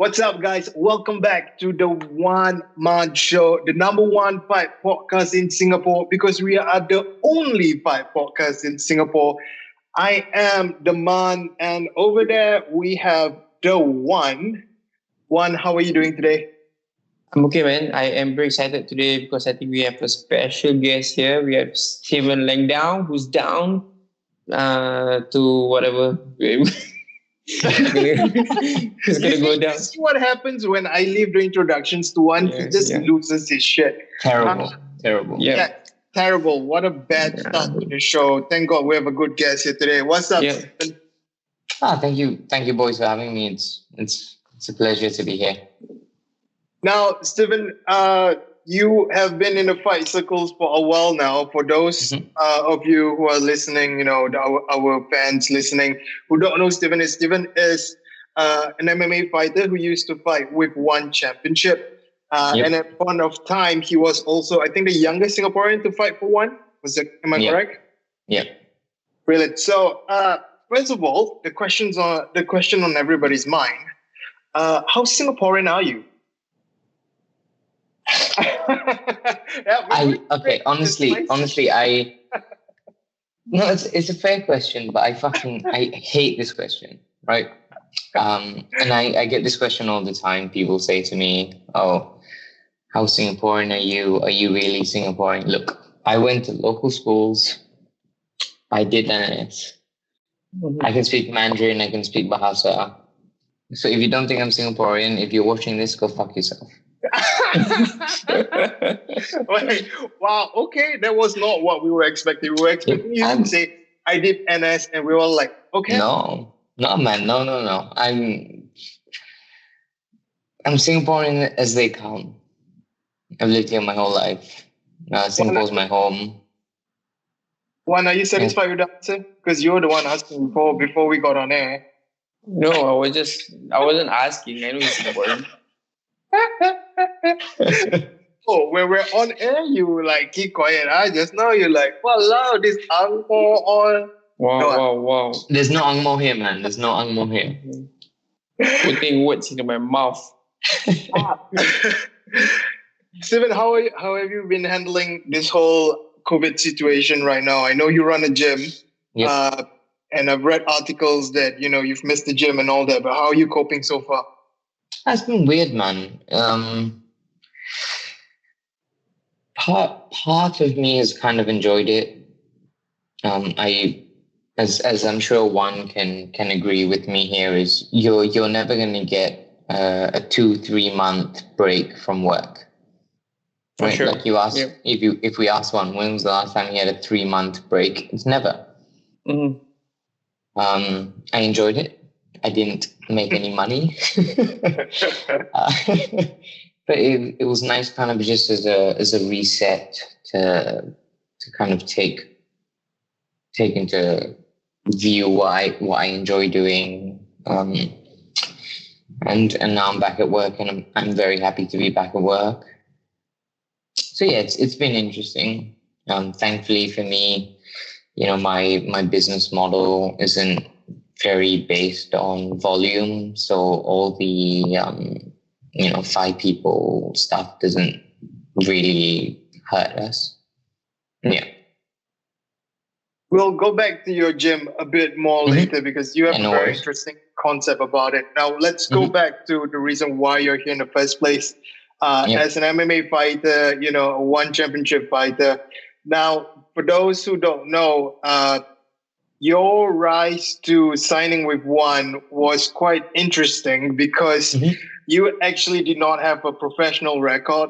What's up, guys? Welcome back to the One Man Show, the number one fight podcast in Singapore, because we are the only fight podcast in Singapore. I am the man, and over there we have the one. One, how are you doing today? I'm okay, man. I am very excited today because I think we have a special guest here. We have Steven Langdown, who's down to whatever. He's gonna go down. See what happens when I leave the introductions to one. He just loses his shit. Terrible. Yeah, terrible. What a bad start to the show. Thank God we have a good guest here today. What's up, Steven? Thank you, boys, for having me. It's a pleasure to be here. Now, Steven, you have been in the fight circles for a while now. For those of you who are listening, our fans listening who don't know Steven is an MMA fighter who used to fight with WAN Championship. And at one of time, he was also, I think, the youngest Singaporean to fight for WAN. Am I correct? Yeah. Brilliant. So, first of all, the question on everybody's mind: how Singaporean are you? Honestly, no, it's a fair question, but I hate this question, right? And I get this question all the time. People say to me, "Oh, how Singaporean are you? Are you really Singaporean?" Look, I went to local schools. I did NS. I can speak Mandarin. I can speak Bahasa. So if you don't think I'm Singaporean, if you're watching this, go fuck yourself. Like, wow, okay, that was not what we were expecting. We were expecting you to say, I did NS, and we were all like, okay. No, man, no. I'm Singaporean as they come. I've lived here my whole life. Singapore's my home. Juan, are you satisfied with the answer? Because you were the one asking before we got on air. No, I wasn't asking. I know he's Singaporean. Oh, when we're on air, you like keep quiet. Just now you're like, wow, this angmo on. Wow. There's no angmo here, man. There's no angmo here. Putting words into my mouth. Steven, how have you been handling this whole COVID situation right now? I know you run a gym. Yep. And I've read articles that, you've missed the gym and all that, but how are you coping so far? That's been weird, man. Part of me has kind of enjoyed it. As I'm sure one can agree with me here, is you're never going to get a 2-3 month break from work. For right? sure. Like you ask, if we ask one, when was the last time you had a 3-month break? It's never. Mm-hmm. I enjoyed it. I didn't make any money, but it was nice, kind of just as a reset to kind of take into view what I enjoy doing, and now I'm back at work, and I'm very happy to be back at work. So yeah, it's been interesting. Thankfully for me, my business model isn't very based on volume, so all the 5 people stuff doesn't really hurt us. Yeah. We'll go back to your gym a bit more later, because you have a very interesting concept about it. Now let's go back to the reason why you're here in the first place. As an MMA fighter, a WAN Championship fighter. Now, for those who don't know, your rise to signing with WAN was quite interesting, because you actually did not have a professional record,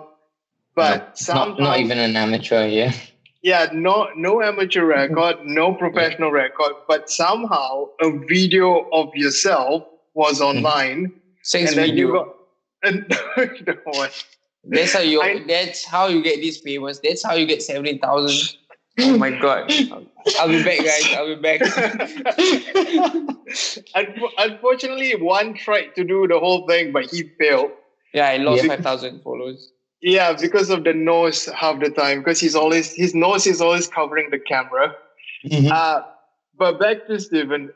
but somehow, not even an amateur, yeah. Yeah, no amateur record, no professional record, but somehow a video of yourself was online. Sex video. That's how you get this famous. That's how you get 17,000. Oh my God. I'll be back, guys. I'll be back. Unfortunately, one tried to do the whole thing, but he failed. Yeah, I lost 5,000 followers. Yeah, because of the nose half the time, because his nose is always covering the camera. But back to Steven.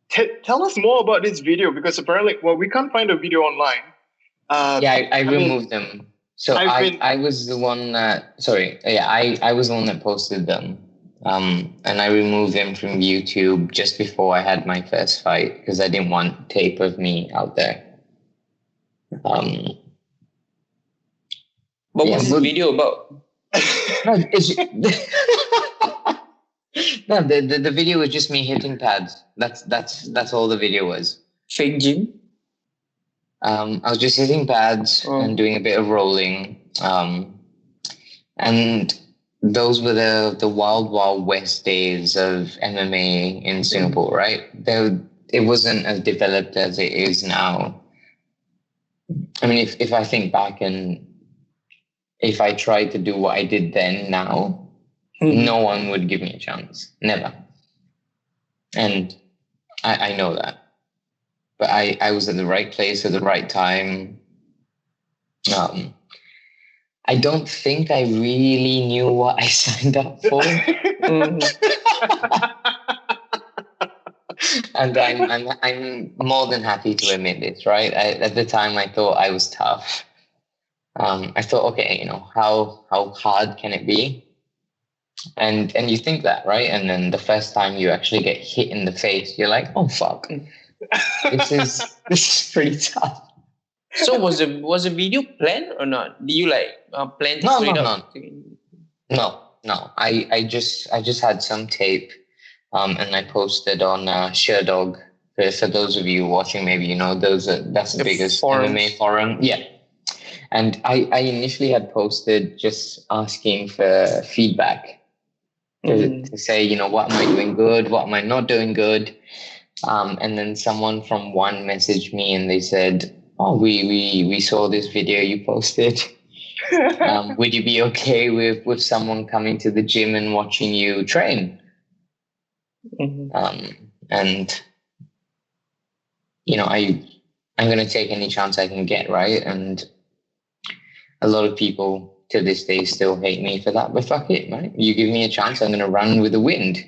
Tell us more about this video, because apparently, we can't find a video online. I removed them. So I was the one that, I was the one that posted them. And I removed them from YouTube just before I had my first fight because I didn't want tape of me out there. What was this video about? No, the video was just me hitting pads. That's all the video was. Fake gym? I was just hitting pads and doing a bit of rolling. And those were the wild west days of MMA in Singapore, right? It wasn't as developed as it is now. I mean, if I think back and if I tried to do what I did then now, no one would give me a chance. Never. And I know that. But I was at the right place at the right time. I don't think I really knew what I signed up for. And I'm more than happy to admit this, right? At the time, I thought I was tough. I thought, okay, how hard can it be? And you think that, right? And then the first time you actually get hit in the face, you're like, oh fuck, this is pretty tough. So was the video planned or not? Do you plan to put it up? No. I just had some tape, and I posted on ShareDog. For those of you watching, maybe that's the biggest forums. MMA forum. Yeah. And I initially had posted just asking for feedback to say, what am I doing good? What am I not doing good? And then someone from WAN messaged me and they said, oh, we saw this video you posted. Would you be okay with someone coming to the gym and watching you train? And, I'm going to take any chance I can get, right? And a lot of people to this day still hate me for that, but fuck it, right? You give me a chance, I'm going to run with the wind.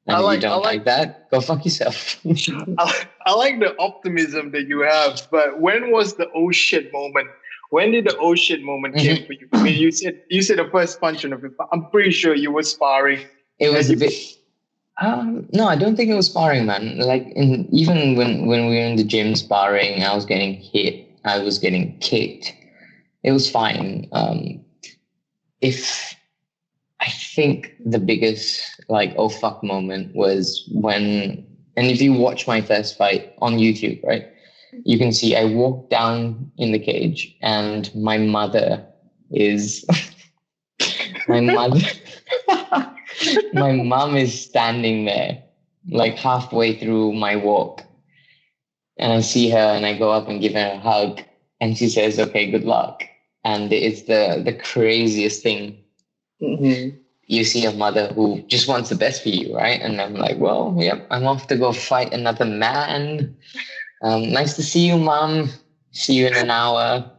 And if you don't like that, go fuck yourself. I like the optimism that you have, but when was the oh shit moment? When did the oh shit moment came for you? I mean, you said the first punch on the fifth. I'm pretty sure you were sparring. It was a bit. No, I don't think it was sparring, man. Even when we were in the gym sparring, I was getting hit. I was getting kicked. It was fine. I think the biggest oh fuck moment was when, and if you watch my first fight on YouTube, right, you can see I walked down in the cage and my mother is, my mom is standing there halfway through my walk. And I see her and I go up and give her a hug and she says, okay, good luck. And it's the craziest thing. You see a mother who just wants the best for you, right? And I'm like, well, yep, I'm off to go fight another man. Nice to see you, Mom. See you in an hour.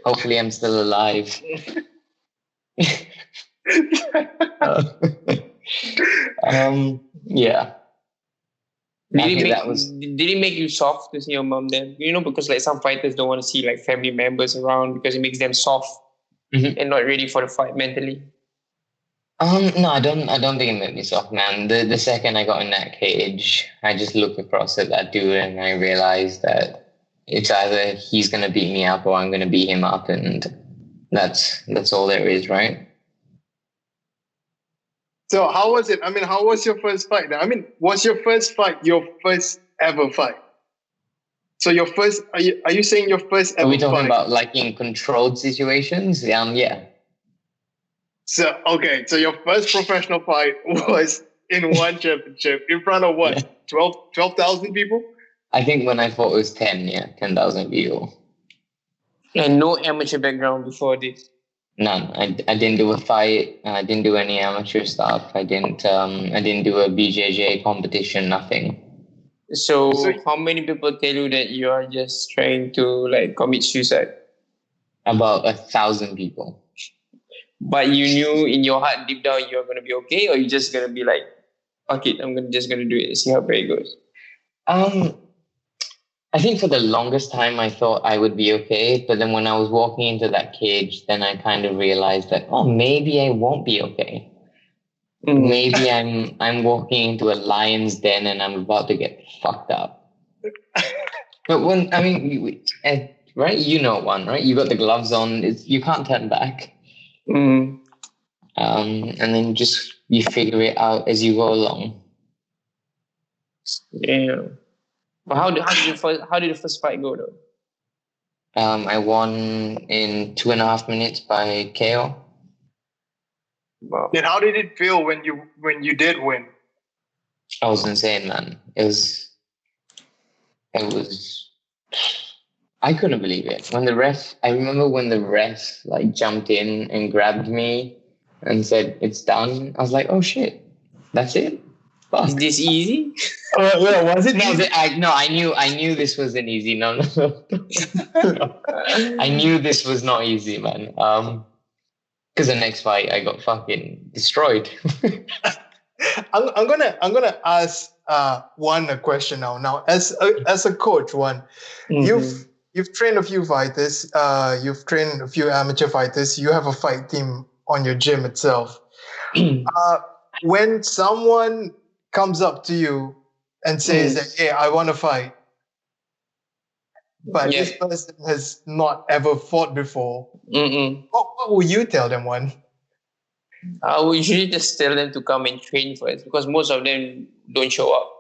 Hopefully I'm still alive. Yeah. Did it make you soft to see your mom then? Because some fighters don't want to see family members around because it makes them soft and not ready for the fight mentally. No, I don't think it made me soft, man. The second I got in that cage, I just looked across at that dude and I realized that it's either he's gonna beat me up or I'm gonna beat him up, and that's all there is, right? So how was it? I mean, how was your first fight? I mean, was your first fight your first ever fight? So your first, are you saying your first ever fight? Are we talking about in controlled situations? Yeah. So, okay. So your first professional fight was in one championship in front of what? Yeah. 12,000 people? I think when I fought it was 10,000 people. And no amateur background before this? None. I didn't do a fight. I didn't do any amateur stuff. I didn't do a BJJ competition. Nothing. So how many people tell you that you are just trying to commit suicide? About 1,000 people. But you knew in your heart, deep down, you're gonna be okay, or you just gonna be like, "Fuck it, I'm just gonna do it. See how far it goes." I think for the longest time I thought I would be okay, but then when I was walking into that cage, then I kind of realized that, oh, maybe I won't be okay. Maybe I'm walking into a lion's den and I'm about to get fucked up. But when, I mean, right? You know one, right? You got the gloves on. You can't turn back. And then you figure it out as you go along. Yeah. But how did the first fight go though? I won in 2.5 minutes by KO. Wow. Then how did it feel when you did win? I was insane, man. It was. I couldn't believe it. I remember when the ref like jumped in and grabbed me and said it's done. I was like, oh shit, that's it. Fuck. Is this easy? Was it? No, I knew this wasn't easy. No. I knew this was not easy, man. Because the next fight I got fucking destroyed. I'm gonna ask Juan a question now. Now, as a coach, Juan, you've trained a few fighters. You've trained a few amateur fighters. You have a fight team on your gym itself. When someone comes up to you and says that, hey, I want to fight, but this person has not ever fought before, what will you tell them, Juan? I would usually just tell them to come and train first because most of them don't show up.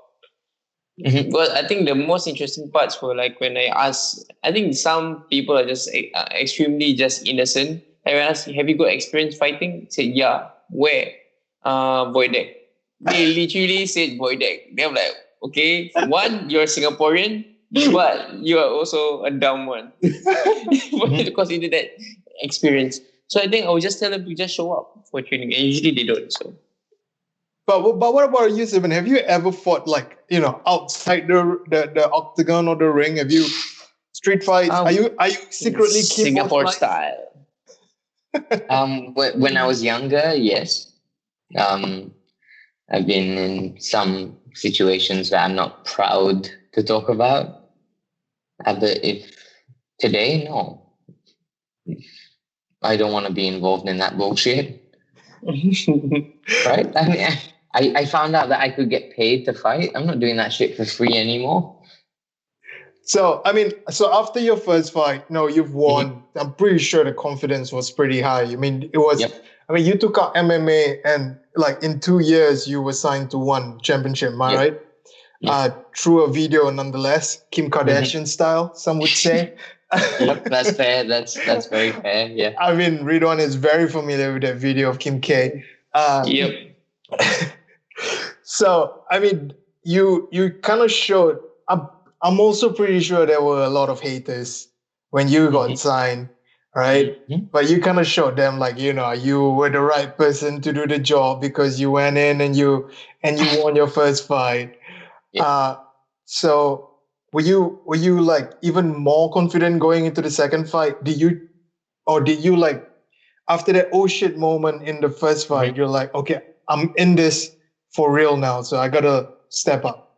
But I think the most interesting parts were like when I ask, I think some people are just extremely just innocent. I asked, have you got experience fighting? They said, yeah. Where? Void Deck. They literally said Void Deck. They're like, okay, one, you're Singaporean, but you are also a dumb one. Because you did that experience. So I think I would just tell them to just show up for training, and usually they don't. So, but what about you, Simon? Have you ever fought outside the octagon or the ring? Have you street fights? Are you secretly Singapore style? When I was younger, yes. I've been in some situations that I'm not proud to talk about. But if today, no. I don't want to be involved in that bullshit. Right? I mean, I found out that I could get paid to fight. I'm not doing that shit for free anymore. So, after your first fight, you've won. I'm pretty sure the confidence was pretty high. I mean, it was, you took out MMA and in 2 years, you were signed to one championship, am I right? Through a video nonetheless, Kim Kardashian style, some would say. Yep, that's fair. That's very fair. Yeah. I mean, Ridhwan is very familiar with that video of Kim K. Yep. So, I mean, you kind of showed. I'm also pretty sure there were a lot of haters when you got signed, right? But you kind of showed them you were the right person to do the job because you went in and you won your first fight. So. Were you even more confident going into the second fight? Did you after that oh shit moment in the first fight, you're like, okay, I'm in this for real now, so I gotta step up?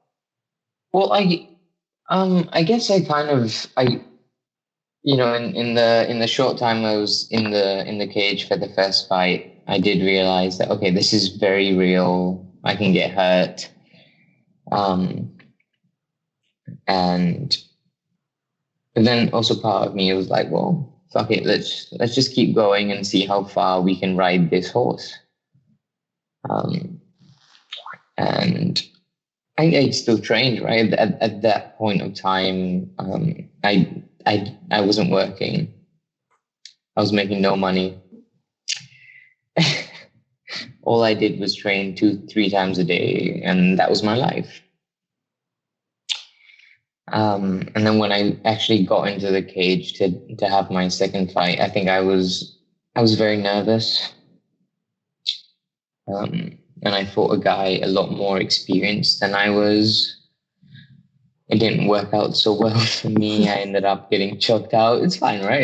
Well, I guess in the short time I was in the cage for the first fight, I did realize that okay, this is very real. I can get hurt. But then also part of me was like, well, fuck it, let's just keep going and see how far we can ride this horse. And I still trained, right? At that point of time, I wasn't working. I was making no money. All I did was train 2-3 times a day, and that was my life. And then when I actually got into the cage to have my second fight, I think I was very nervous. And I fought a guy a lot more experienced than I was. It didn't work out so well for me. I ended up getting choked out. It's fine, right?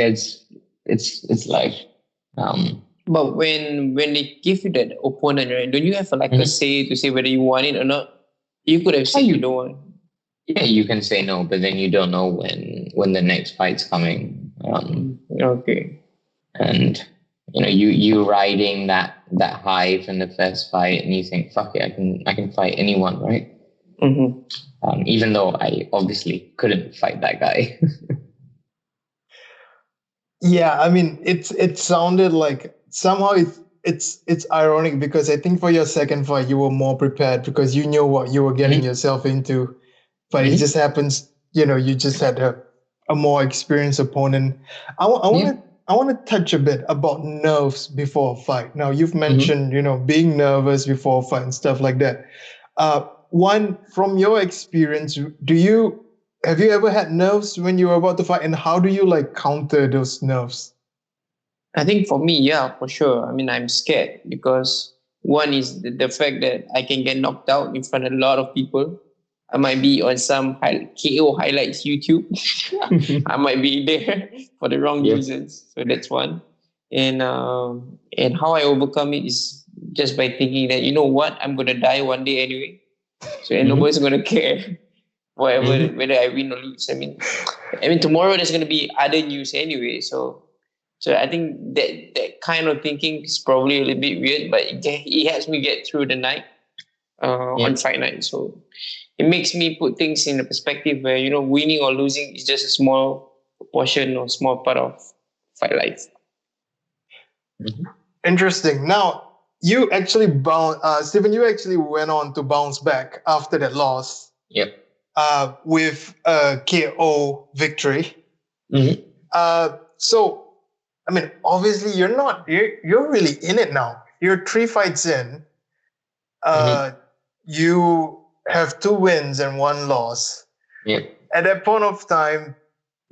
It's life. But when they give you that opponent, right, don't you have a say to say whether you want it or not? You could have said you don't want. yeah, you can say no, but then you don't know when the next fight's coming. Okay. And you riding that high from the first fight, and you think, fuck it, I can fight anyone, right? Even though I obviously couldn't fight that guy. Yeah, I mean, it sounded like somehow it's ironic because I think for your second fight you were more prepared because you knew what you were getting yourself into, but it just happens, you just had a more experienced opponent. I want to touch a bit about nerves before a fight. Now you've mentioned being nervous before a fight and stuff like that. One, from your experience, have you ever had nerves when you were about to fight, and how do you like counter those nerves? I think for me, yeah, for sure. I mean, I'm scared because one is the fact that I can get knocked out in front of a lot of people. I might be on some KO highlights YouTube. I might be there for the wrong reasons. So that's one. And how I overcome it is just by thinking that, you know what, I'm gonna die one day anyway. So nobody's gonna care whatever whether I win or lose. I mean tomorrow there's gonna be other news anyway. So I think that kind of thinking is probably a little bit weird, but it helps me get through the night on fight night. So it makes me put things in a perspective where winning or losing is just a small portion or small part of fight life. Interesting. Now you actually Stephen. You actually went on to bounce back after that loss. Yep. With a KO victory. So, I mean, obviously you're really in it now. You're 3 fights in. You have 2 wins and 1 loss. Yep. At that point of time,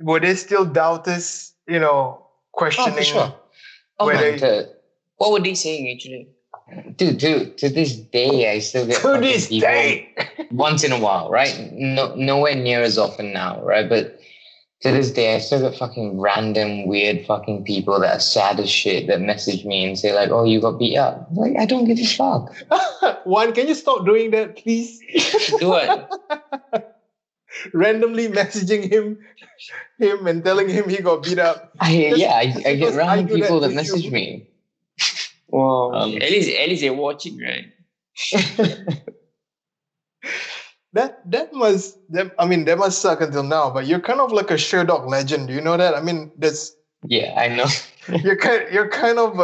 were there still doubters, questioning? Oh, for sure. What were they saying actually? Dude, to this day, I still get to this people day once in a while, right? Nowhere near as often now, right? But to this day, I still get fucking random, weird fucking people that are sad as shit that message me and say like, "Oh, you got beat up." I'm like, I don't give a fuck. One, can you stop doing that, please? Do it. Randomly messaging him and telling him he got beat up. I get random people that message me. Wow. At least they're watching, right? that must suck until now. But you're kind of like a Sherdog legend. Do you know that? I mean, I know. you're kind of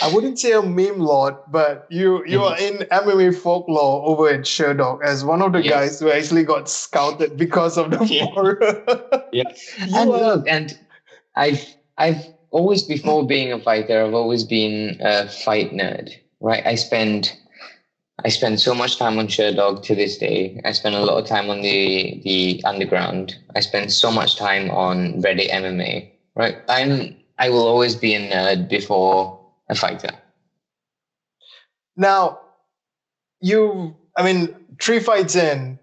I wouldn't say a meme lord, but you are in MMA folklore over at Sherdog as one of the guys who actually got scouted because of the forum. And I've always, before being a fighter, I've always been a fight nerd, right? I spend so much time on Sherdog to this day. I spend a lot of time on the underground. I spend so much time on Reddit MMA, right? I will always be a nerd before a fighter. Now, 3 fights in,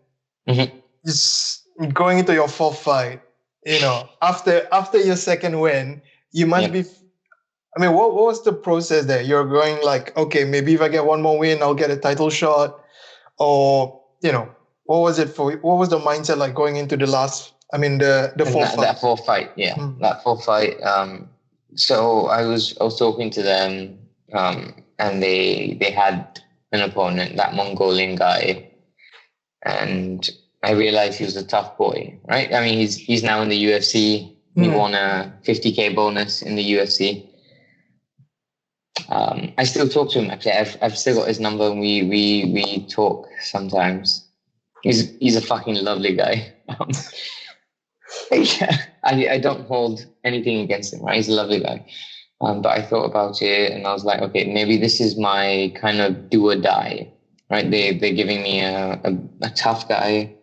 just going into your 4th fight, after your second win, you must be. I mean, what was the process there? You're going like, okay, maybe if I get 1 more win, I'll get a title shot, or what was it for? What was the mindset like going into the last? I mean, the 4th fight. That 4th fight, that 4th fight. So I was talking to them, and they had an opponent, that Mongolian guy, and I realized he was a tough boy, right? I mean, he's now in the UFC. He won a $50K bonus in the UFC. I still talk to him actually. I've still got his number, and we talk sometimes. He's a fucking lovely guy. I don't hold anything against him, right? He's a lovely guy. But I thought about it, and I was like, okay, maybe this is my kind of do or die, right? They're giving me a tough guy.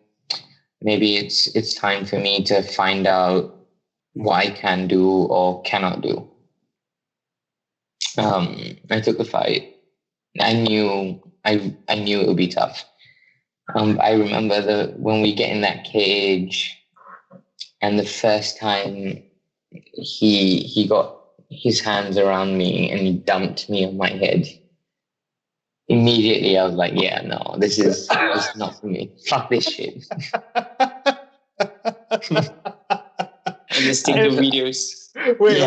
Maybe it's time for me to find out what I can do or cannot do. I took the fight. I knew it would be tough. I remember when we get in that cage, and the first time he got his hands around me and he dumped me on my head. immediately I was like, yeah, no, this is not for me. Fuck this shit. And just stick to videos. Wait,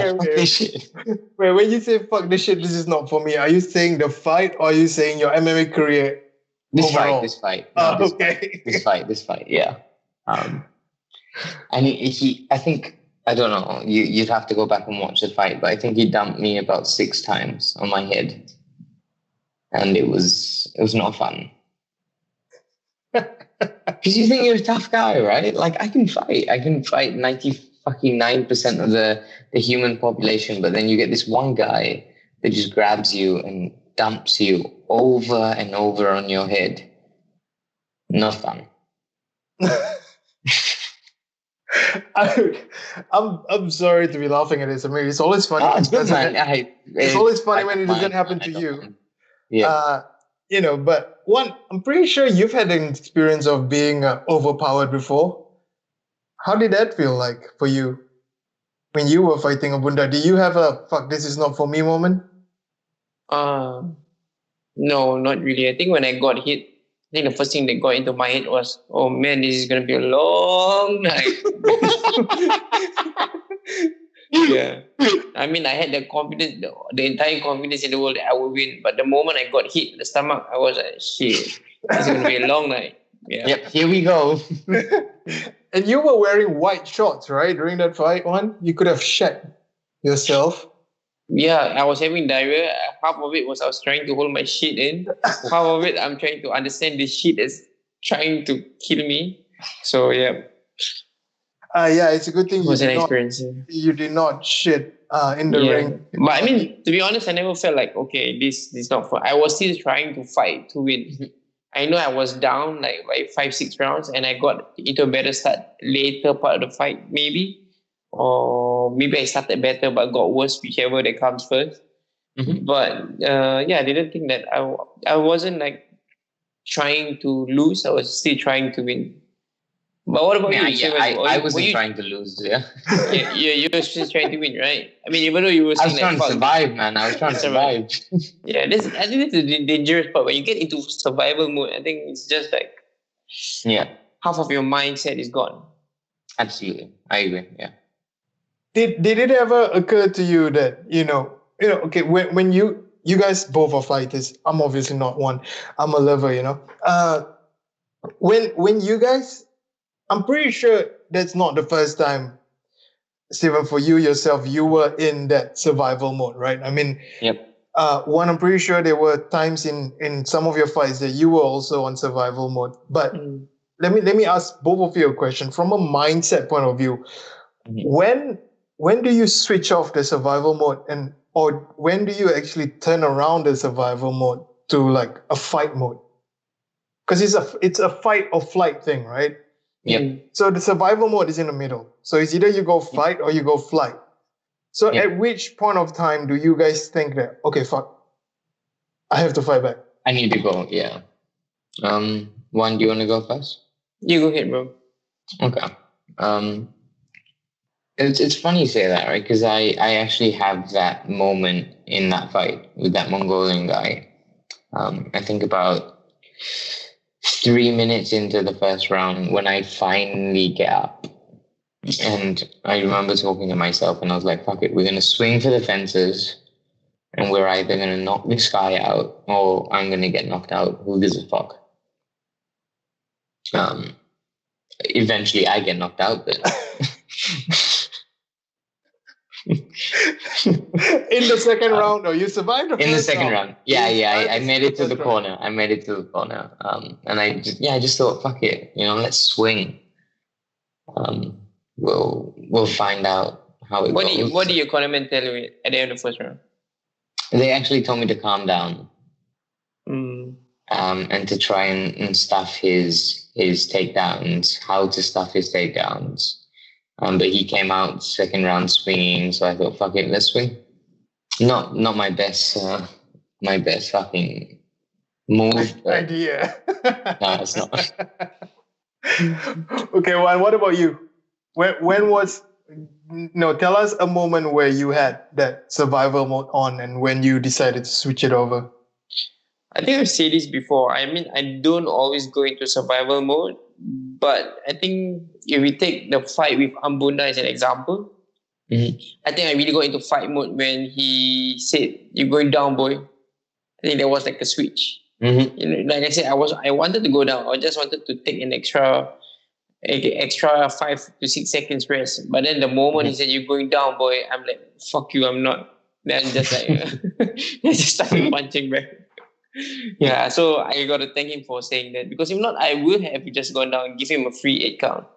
when you say fuck this shit, this is not for me, are you saying the fight or are you saying your MMA career overall? This fight. No, okay. This fight, yeah. And I think, I don't know, you'd have to go back and watch the fight, but I think he dumped me about 6 times on my head. And it was not fun. Because you think you're a tough guy, right? Like, I can fight 99% of the human population, but then you get this one guy that just grabs you and dumps you over and over on your head. Not fun. I'm sorry to be laughing at this. I mean, it's always funny. Oh, it's good, man. It's always funny when it doesn't happen to you. Yeah. But I'm pretty sure you've had an experience of being overpowered before. How did that feel like for you when you were fighting a Bunda? Do you have a fuck this is not for me moment? No, not really. I think when I got hit, I think the first thing that got into my head was, oh man, this is going to be a long night. Yeah. I mean, I had the confidence, the entire confidence in the world that I would win. But the moment I got hit in the stomach, I was like, shit, this is going to be a long night. Yeah. Yep, here we go. And you were wearing white shorts, right? During that fight one? You could have shed yourself. Yeah, I was having diarrhea. Half of it was I was trying to hold my shit in. Half of it, I'm trying to understand this shit is trying to kill me. So, yeah. Yeah, it's a good thing it was an experience. You did not shit in the ring. But I mean, to be honest, I never felt like, okay, this is not fun. I was still trying to fight to win. I know I was down like by 5-6 rounds and I got into a better start later part of the fight, maybe. Or maybe I started better but got worse, whichever that comes first. Mm-hmm. But I didn't think that I wasn't like trying to lose. I was still trying to win. But what about you? I wasn't trying to lose, yeah. You were just trying to win, right? I mean, even though you were saying I was trying to survive, man. I was trying to survive. Yeah, I think that's the dangerous part. When you get into survival mode, I think it's just like half of your mindset is gone. Absolutely. I agree, yeah. Did it ever occur to you that, okay, when you guys both are fighters, I'm obviously not one. I'm a lover, When you guys, I'm pretty sure that's not the first time, Stephen, for you yourself, you were in that survival mode, right? I mean, I'm pretty sure there were times in some of your fights that you were also on survival mode. But let me ask both of you a question from a mindset point of view. When do you switch off the survival mode or when do you actually turn around the survival mode to like a fight mode? Because it's a fight or flight thing, right? Yep. So the survival mode is in the middle. So it's either you go fight or you go flight. So at which point of time do you guys think that, okay, fuck, I have to fight back? I need to go, yeah. Juan, do you want to go first? You go ahead, bro. Okay. It's funny you say that, right? Because I actually have that moment in that fight with that Mongolian guy. I think about 3 minutes into the first round when I finally get up. And I remember talking to myself and I was like, fuck it, we're going to swing for the fences and we're either going to knock this guy out or I'm going to get knocked out. Who gives a fuck? Eventually I get knocked out, but... In the second round, or you survived in the second round. I made it to the corner. And I just thought, fuck it, let's swing. We'll find out how it goes. What did your cornerman tell you at the end of the first round? They actually told me to calm down. And to try and stuff his takedowns, how to stuff his takedowns. But he came out second round swinging, so I thought, fuck it, let's swing. Not my best fucking move. Idea. No, it's not. Okay, Juan, what about you? When was tell us a moment where you had that survival mode on and when you decided to switch it over. I think I've said this before. I mean, I don't always go into survival mode, but I think if we take the fight with Ambunda as an example, I think I really got into fight mode when he said, "You're going down, boy." I think there was like a switch. Like I said, I wanted to go down. I just wanted to take an extra 5 to 6 seconds rest. But then the moment he said, "You're going down, boy," I'm like, "Fuck you, I'm not." Then just like I just started punching back. Yeah, so I got to thank him for saying that, because if not, I would have just gone down and give him a free 8 count.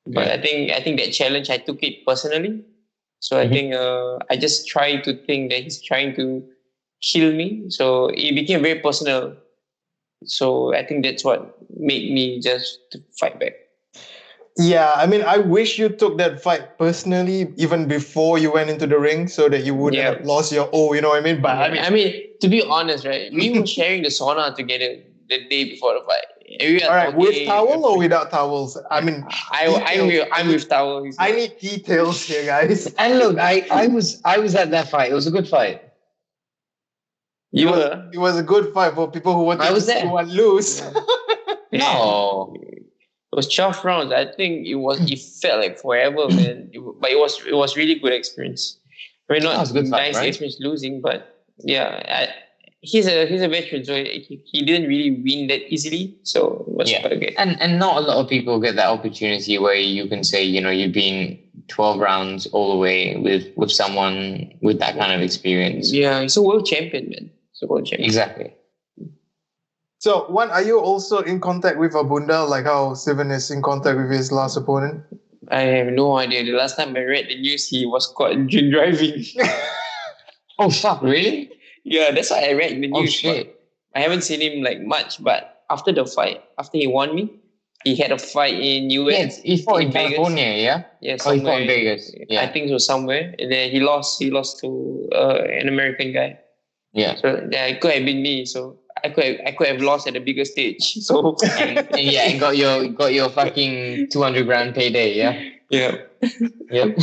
But I think that challenge, I took it personally. So I think I just try to think that he's trying to kill me. So it became very personal. So I think that's what made me just to fight back. Yeah, I mean, I wish you took that fight personally even before you went into the ring, so that you wouldn't have lost your you know what I mean? But I mean, to be honest, right, we were sharing the sauna together the day before the fight. All right, with towel or without towels? I mean, I'm with towel. I need details here, guys. And look, I was at that fight. It was a good fight. It was a good fight for people who wanted to see one lose. No. It was 12 rounds. I think it felt like forever, man. But it was really good experience. I mean, not nice experience losing, but yeah, he's a veteran, so he didn't really win that easily. So it was quite good. And not a lot of people get that opportunity where you can say, you've been 12 rounds all the way with someone with that kind of experience. Yeah, he's a world champion, man. He's a world champion. Exactly. So, are you also in contact with Abunda, like how Steven is in contact with his last opponent? I have no idea. The last time I read the news, he was caught drink driving. Oh, fuck, really? Yeah, that's what I read in the news. Oh, shit. I haven't seen him like much, but after the fight, after he won me, he had a fight in US. Yeah, he fought in California, yeah? Yeah, he fought in Vegas. Yeah. I think it was somewhere. And then he lost to an American guy. Yeah. So it could have been me. So I could have lost at a bigger stage. So and got your fucking 200 grand payday, yeah? Yeah. Yep.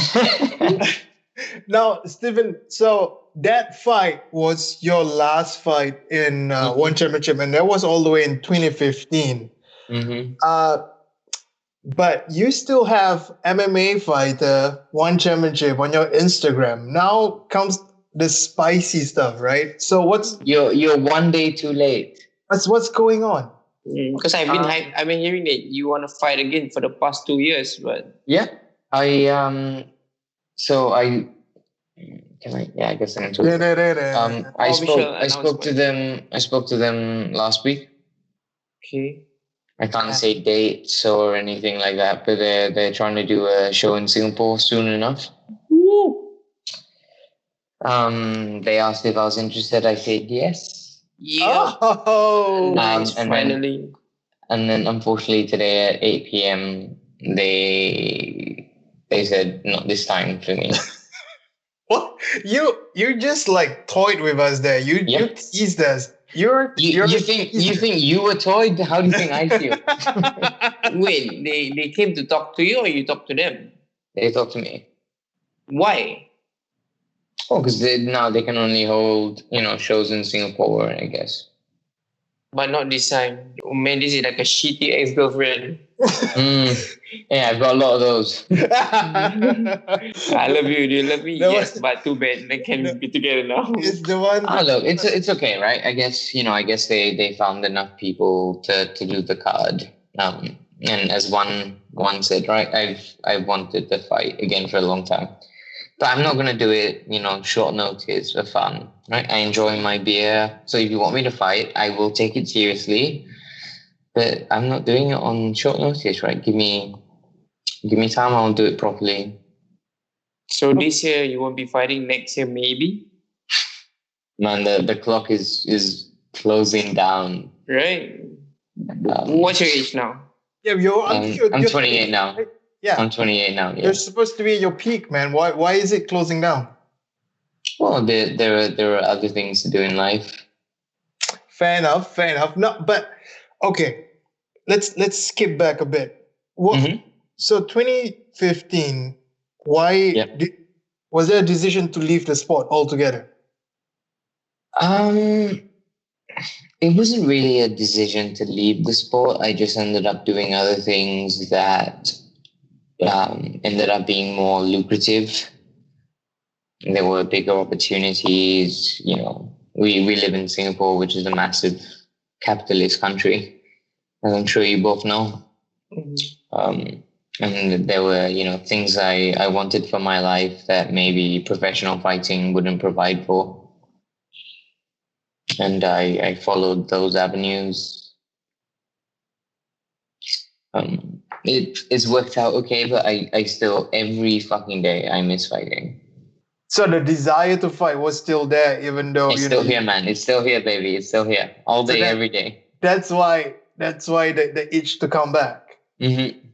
Now, Steven, so that fight was your last fight in One Championship, and that was all the way in 2015. But you still have MMA Fighter One Championship on your Instagram. Now comes the spicy stuff, right? So what's you're one day too late. What's going on? Because I've been hearing that you want to fight again for the past 2 years, but I guess I'm talking. I spoke to them last week. Okay. I can't say dates or anything like that, but they're trying to do a show in Singapore soon enough. Woo. They asked if I was interested. I said yes. Yeah. Oh, nice, finally. And then unfortunately today at 8 p.m. they said not this time for me. What? You just like toyed with us there. You teased us. You think you were toyed? How do you think I feel? Wait, they came to talk to you or you talked to them? They talked to me. Why? Oh, because now they can only hold shows in Singapore, I guess. But not this time. Oh, man, this is like a shitty ex-girlfriend. Yeah, I've got a lot of those. I love you. Do you love me? Yes, but too bad. They can't be together now. It's the one. Look, it's okay, right? I guess they found enough people to do the card. And as one said, right, I've wanted to fight again for a long time. But I'm not going to do it, short notice for fun, right? I enjoy my beer. So if you want me to fight, I will take it seriously. But I'm not doing it on short notice, right? Give me time, I'll do it properly. So this year you won't be fighting, next year maybe? Man, the clock is closing down. Right. What's your age now? Yeah, I'm 28 now. Yeah. I'm 28 now. Yeah. You're supposed to be at your peak, man. Why is it closing down? Well, there are other things to do in life. Fair enough. No, but okay. Let's skip back a bit. So 2015, why was there a decision to leave the sport altogether? It wasn't really a decision to leave the sport. I just ended up doing other things that ended up being more lucrative. There were bigger opportunities. We live in Singapore, which is a massive capitalist country, as I'm sure you both know. Mm-hmm. And there were, things I wanted for my life that maybe professional fighting wouldn't provide for. And I followed those avenues. It's worked out okay, but I still, every fucking day, I miss fighting. So the desire to fight was still there, even though it's still here, man. It's still here, baby. It's still here, all day, every day. That's why the itch to come back. Mm-hmm.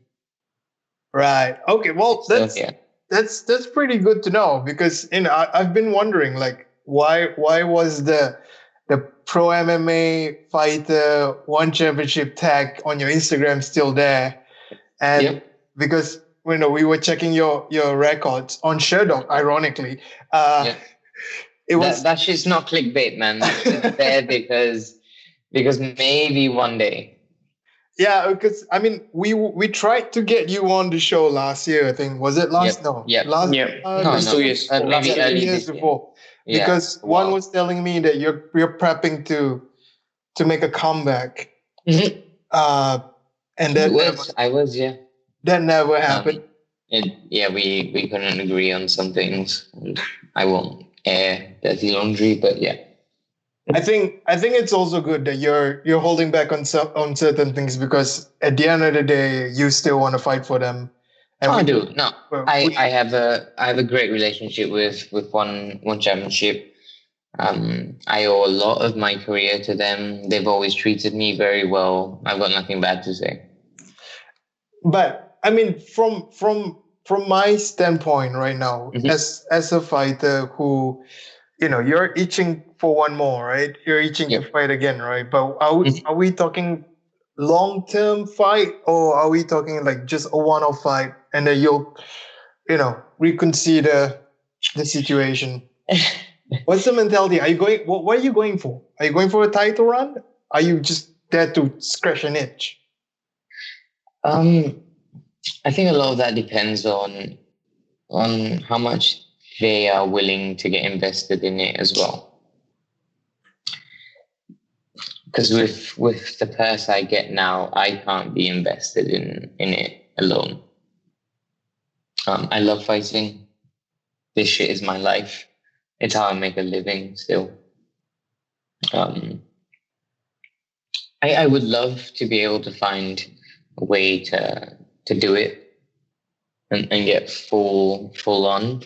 Right. Okay. Well, that's pretty good to know, because I've been wondering, like, why was the pro MMA fighter one championship tag on your Instagram still there? And because we were checking your records on Sherdog, ironically, it was that shit's not clickbait, man. It's there because maybe one day. Yeah, because I mean, we tried to get you on the show last year. I think, was it last? No, last 2 years, maybe early 2 years before. Because one was telling me that you're prepping to make a comeback. Mm-hmm. And that that never happened. We couldn't agree on some things, and I won't air dirty laundry, but yeah. I think it's also good that you're holding back on certain things, because at the end of the day, you still want to fight for them. And I do. No, I have a great relationship with one championship. I owe a lot of my career to them. They've always treated me very well. I've got nothing bad to say. But I mean, from my standpoint right now, mm-hmm. as a fighter who, you're itching for one more, right? You're itching to fight again, right? But are we talking long-term fight, or are we talking like just a one-off fight, and then you'll, reconsider the situation? What's the mentality? Are you going? What are you going for? Are you going for a title run? Are you just there to scratch an itch? I think a lot of that depends on how much they are willing to get invested in it as well. Because with the purse I get now, I can't be invested in it alone. I love fighting. This shit is my life. It's how I make a living still. I would love to be able to find a way to do it and get full on.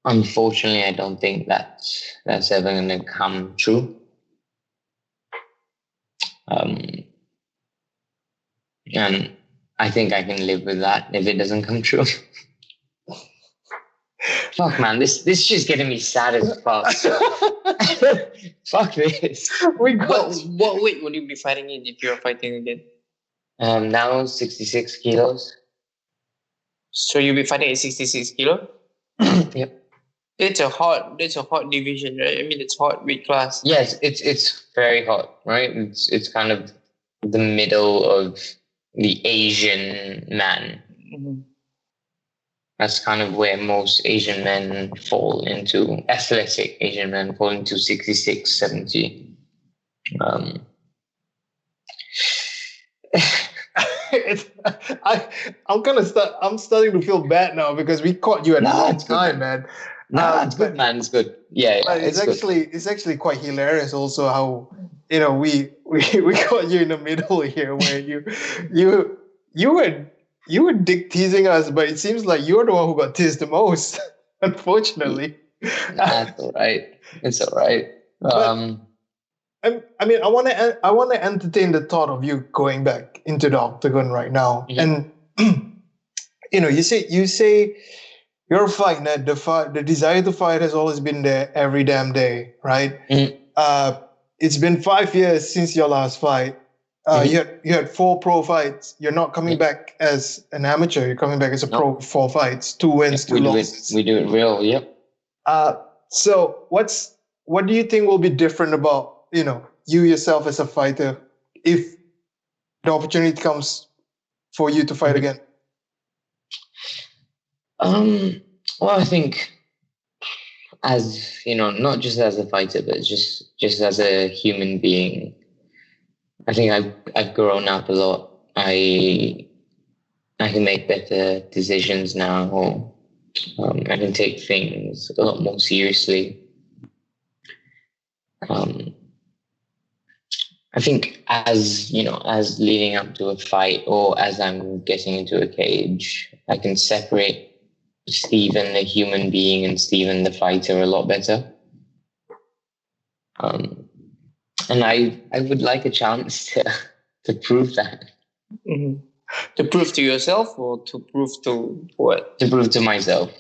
Unfortunately, I don't think that's ever going to come true. And I think I can live with that if it doesn't come true. Fuck, man, this shit's getting me sad as fuck. Fuck this. What weight would you be fighting in if you're fighting again? Now 66 kilos. So you'll be fighting at 66 kilo? Yep. It's a hot division, right? I mean, it's hot weight class. Yes, it's very hot, right? It's kind of the middle of the Asian man. Mm-hmm. That's kind of where most Asian men fall into, athletic Asian men fall into 66, 70. I'm starting to feel bad now, because we caught you at the wrong time, man. It's good, man. It's good. Yeah, it's actually quite hilarious also how we caught you in the middle here, where you were dick teasing us, but it seems like you're the one who got teased the most, unfortunately. That's all right. It's all right. I mean, I want to entertain the thought of you going back into the octagon right now, mm-hmm. and you say you're a fight nerd. The desire to fight has always been there every damn day, right? Mm-hmm. It's been 5 years since your last fight. Mm-hmm. You had 4 pro fights. You're not coming back as an amateur. You're coming back as a pro. 4 fights, 2 wins, 2 losses. We do it real. Yep. So what do you think will be different about you yourself as a fighter, if the opportunity comes for you to fight again? Well, I think as, not just as a fighter, but just as a human being, I think I've grown up a lot. I can make better decisions now. I can take things a lot more seriously. I think as leading up to a fight or as I'm getting into a cage, I can separate Stephen the human being and Stephen the fighter a lot better. And I would like a chance to prove that. Mm-hmm. To prove to yourself or to prove to what? To prove to myself.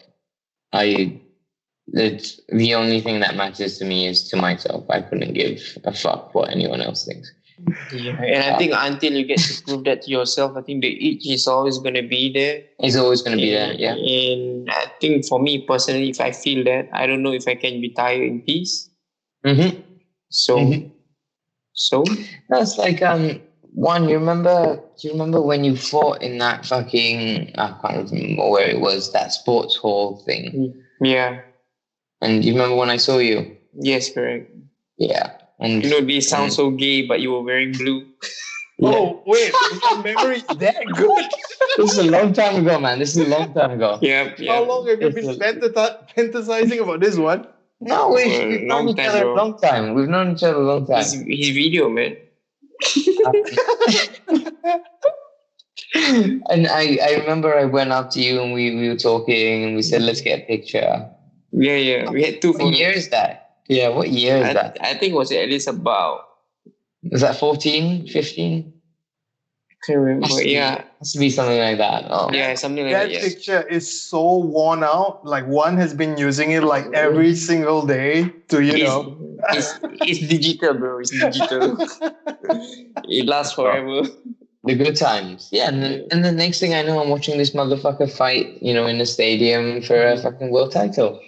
It's the only thing that matters to me is to myself. I couldn't give a fuck what anyone else thinks. Yeah, and I think until you get to prove that to yourself, I think the itch is always going to be there. It's always going to be there, yeah. And I think for me personally, if I feel that, I don't know if I can retire in peace. Mm-hmm. So that's like Juan, do you remember when you fought in that fucking, I can't remember where it was, that sports hall thing? Yeah. And do you remember when I saw you? Yes, correct. Yeah. And this sounds so gay, but you were wearing blue. Yeah. Oh, wait, your memory that good? This is a long time ago, man. This is a long time ago. Yeah. How long have you been fantasizing about this one? No, we've known each other a long time. We've known each other a long time. His video, man. And I remember I went up to you and we were talking and we said, let's get a picture. Yeah. We had 2 photos. What year is that? Yeah, what year is that? I think it was at least about... Was that 14, 15? I can't remember, Must be something like that. Oh. Yeah, something like that. That picture is so worn out. Like one has been using it like every single day to, It's digital, bro. It's digital. It lasts forever. The good times. Yeah, and the next thing I know, I'm watching this motherfucker fight, in a stadium for a fucking world title.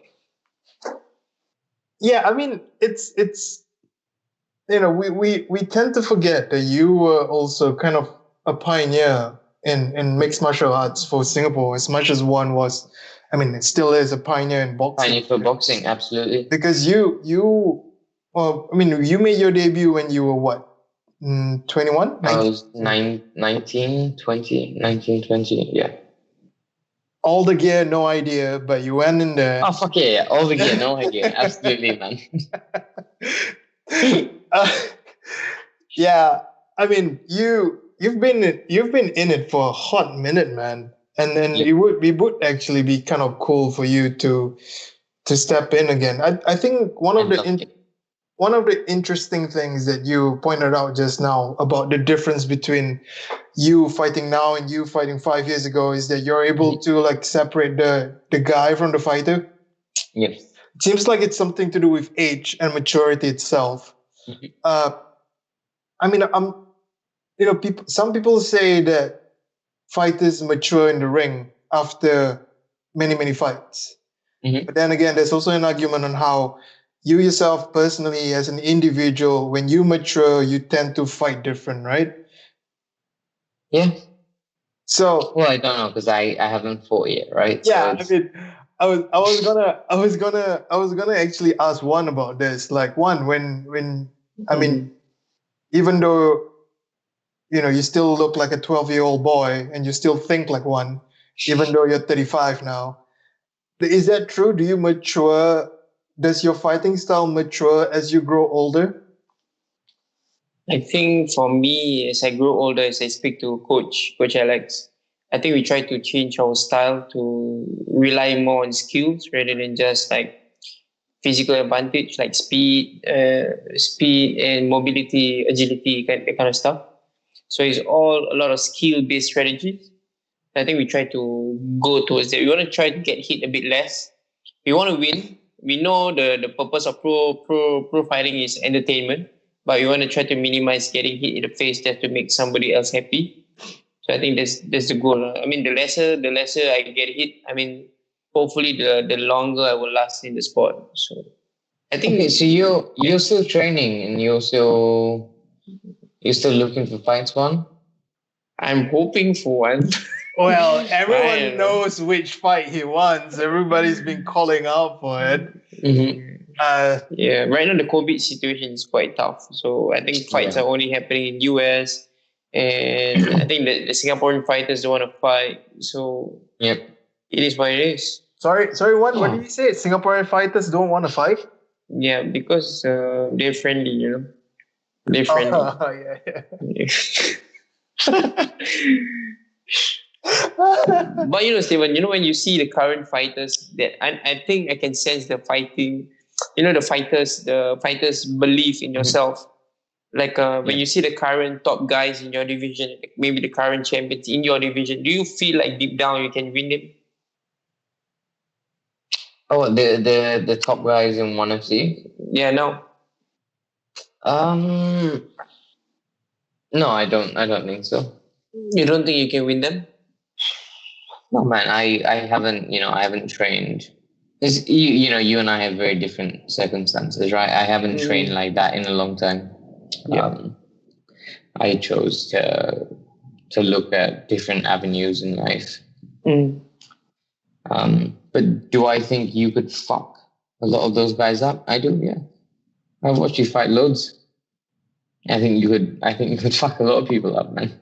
Yeah, I mean, it's we tend to forget that you were also kind of a pioneer in mixed martial arts for Singapore, as much as Juan was. I mean, it still is a pioneer in boxing. Pioneer for boxing, absolutely. Because you made your debut when you were what? 21? I was 19, 20, yeah. All the gear, no idea, but you went in there. Oh, fuck yeah. All the gear, no idea. Absolutely, man. Yeah, I mean, you've been in it for a hot minute, man. And then it would actually be kind of cool for you to step in again. I think one of the interesting things that you pointed out just now about the difference between you fighting now and you fighting 5 years ago is that you're able to like separate the guy from the fighter. Yes. It seems like it's something to do with age and maturity itself. I mean, some people say that fighters mature in the ring after many, many fights. But then again, there's also an argument on how you yourself personally as an individual, when you mature, you tend to fight different, right? Yeah. So I don't know because I haven't fought yet, right? Yeah, so I mean, I was gonna actually ask Juan about this. Like Juan, when I mean, even though you still look like a 12-year-old boy and you still think like one, even though you're 35 now, is that true? Do you mature? Does your fighting style mature as you grow older? I think for me, as I grow older, as I speak to Coach Alex, I think we try to change our style to rely more on skills rather than just like physical advantage, like speed and mobility, agility, that kind of stuff. So it's all a lot of skill-based strategies. I think we try to go towards that. We want to try to get hit a bit less. We want to win. We know the purpose of pro fighting is entertainment, but we want to try to minimize getting hit in the face just to make somebody else happy. So I think that's the goal. I mean, the lesser I get hit, I mean, hopefully the longer I will last in the sport. So I think. Okay, so you're still training and you're still looking for fights, one? I'm hoping for one. Well, everyone knows which fight he wants. Everybody's been calling out for it. Yeah, right now the COVID situation is quite tough. So I think fights are only happening in US, and I think the Singaporean fighters don't want to fight. So it is what it is. Sorry, what did you say? Singaporean fighters don't want to fight? Yeah, because they're friendly, you know. They're friendly. But you know, Steven, you know, when you see the current fighters, that I think I can sense the fighting. You know, the fighters believe in yourself. Like when you see the current top guys in your division, like maybe the current champions in your division, do you feel like deep down you can win them? Oh, the top guys in ONE FC? Yeah, no. No, I don't think so. You don't think you can win them? No, man. I haven't trained. You and I have very different circumstances, right? I haven't trained like that in a long time. I chose to look at different avenues in life. But do I think you could fuck a lot of those guys up? I do, yeah. I've watched you fight loads. I think you could fuck a lot of people up, man.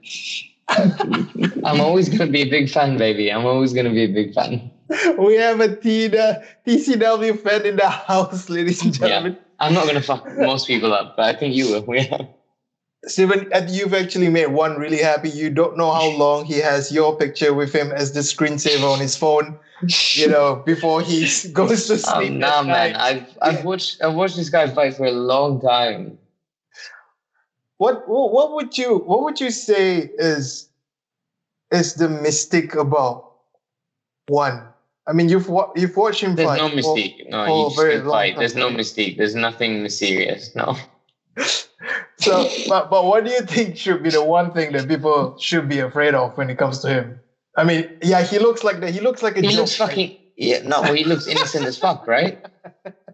I'm always gonna be a big fan, baby. I'm always gonna be a big fan. We have a TCW fan in the house, ladies and gentlemen. Yeah. I'm not gonna fuck most people up, but I think you will. Yeah. Steven, you've actually made one really happy. You don't know how long he has your picture with him as the screensaver on his phone. You know, before he goes to sleep. Nah, man. I've watched this guy fight for a long time. What would you say is the mystique about ONE? I mean, you've watched him fight. There's no mystique. No, he just can fight. There's no mystique. There's nothing mysterious. No. So, but what do you think should be the one thing that people should be afraid of when it comes to him? I mean, yeah, he looks like a joke. He looks fucking he looks innocent as fuck, right?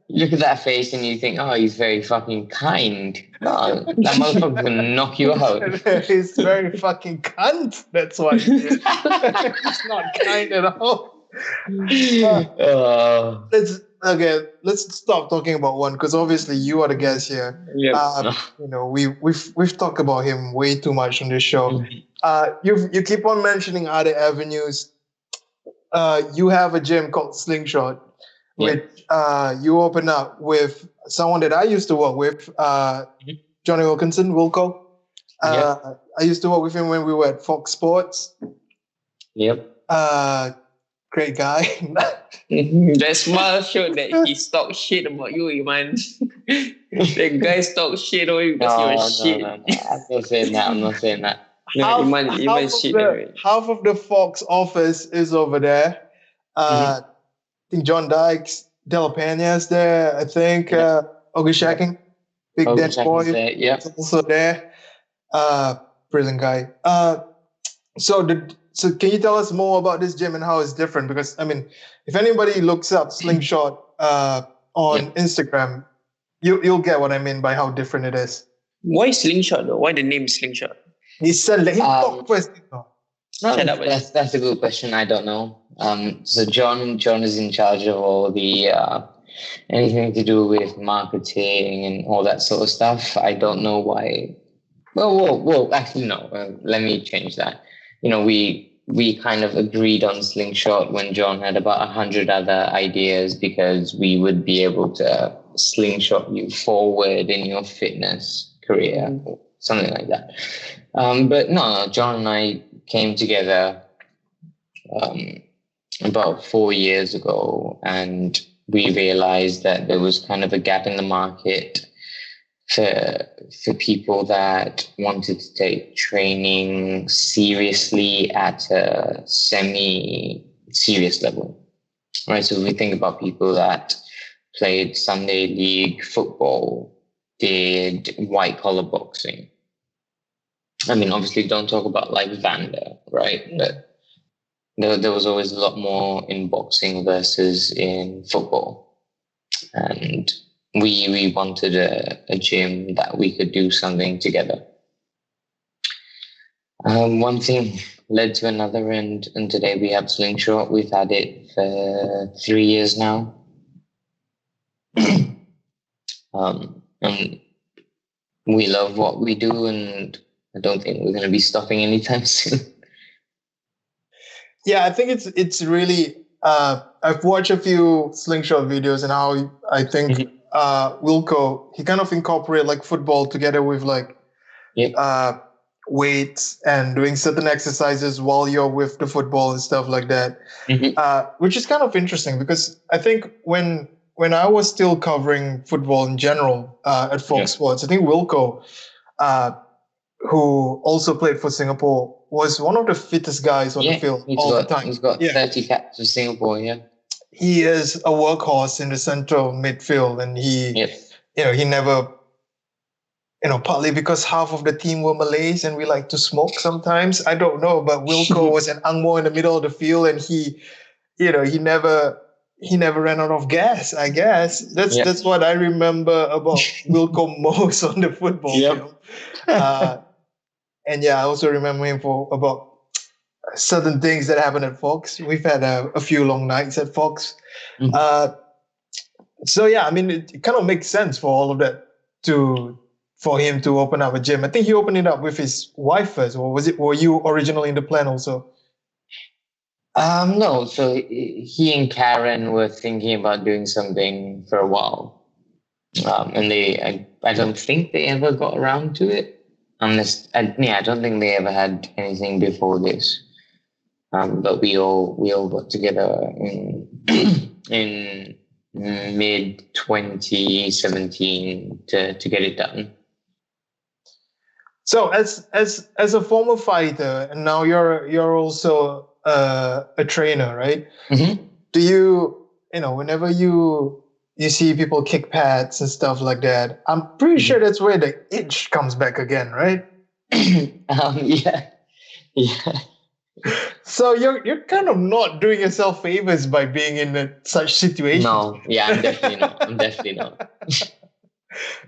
You look at that face and you think, oh, he's very fucking kind. No, that motherfucker will knock you out. He's very fucking cunt. That's what he is. He's not kind at all. Let's stop talking about ONE, because obviously you are the guest here. Yeah. You know, we've talked about him way too much on this show. You keep on mentioning other avenues. You have a gym called Slingshot, which you open up with someone that I used to work with, Johnny Wilco. I used to work with him when we were at Fox Sports. Yep. Great guy. That smile showed that he talked shit about you, Iman. The guys talk shit on you because you're shit. No. I'm not saying that. Half of the Fox office is over there. I think John Dykes, Della Pena's there. I think August Shacking, Big Dead Boy, is also there. Brilliant guy. So can you tell us more about this gym and how it's different? Because I mean, if anybody looks up Slingshot on Instagram, you'll get what I mean by how different it is. Why Slingshot though? Why the name Slingshot? He said, let him talk first. That's a good question. I don't know. So John is in charge of all the anything to do with marketing and all that sort of stuff. I don't know why. Well, actually no. Let me change that. You know, we kind of agreed on Slingshot when John had about 100 other ideas, because we would be able to slingshot you forward in your fitness career, or something like that. But no, John and I came together about 4 years ago, and we realized that there was kind of a gap in the market for people that wanted to take training seriously at a semi-serious level, right? So we think about people that played Sunday league football, did white-collar boxing. I mean, obviously, don't talk about like Vander, right? But there was always a lot more in boxing versus in football. And we wanted a gym that we could do something together. One thing led to another, and today we have Slingshot. We've had it for 3 years now. And we love what we do, and I don't think we're going to be stopping anytime soon. Yeah, I think it's really. I've watched a few Slingshot videos, and how I think Wilco, he kind of incorporate like football together with like weights and doing certain exercises while you're with the football and stuff like that, which is kind of interesting, because I think when I was still covering football in general at Fox Sports, I think Wilco, who also played for Singapore, was one of the fittest guys on the field the time. He's got 30 caps for Singapore, He is a workhorse in the central midfield, and he never, partly because half of the team were Malays and we like to smoke sometimes. I don't know, but Wilco was an Angmo in the middle of the field, and he never ran out of gas, I guess. That's what I remember about Wilco most on the football field. And I also remember him for about certain things that happened at Fox. We've had a few long nights at Fox. So I mean, it kind of makes sense for all of that for him to open up a gym. I think he opened it up with his wife first, or were you originally in the plan also? No, so he and Karen were thinking about doing something for a while. And I don't think they ever got around to it. Unless, I don't think they ever had anything before this. But we all got together in mid 2017 to get it done. So as a former fighter, and now you're also a trainer, right? Do you whenever you see people kick pads and stuff like that, I'm pretty sure that's where the itch comes back again, right? Yeah. So you're kind of not doing yourself favors by being in such situations. No, I'm definitely not.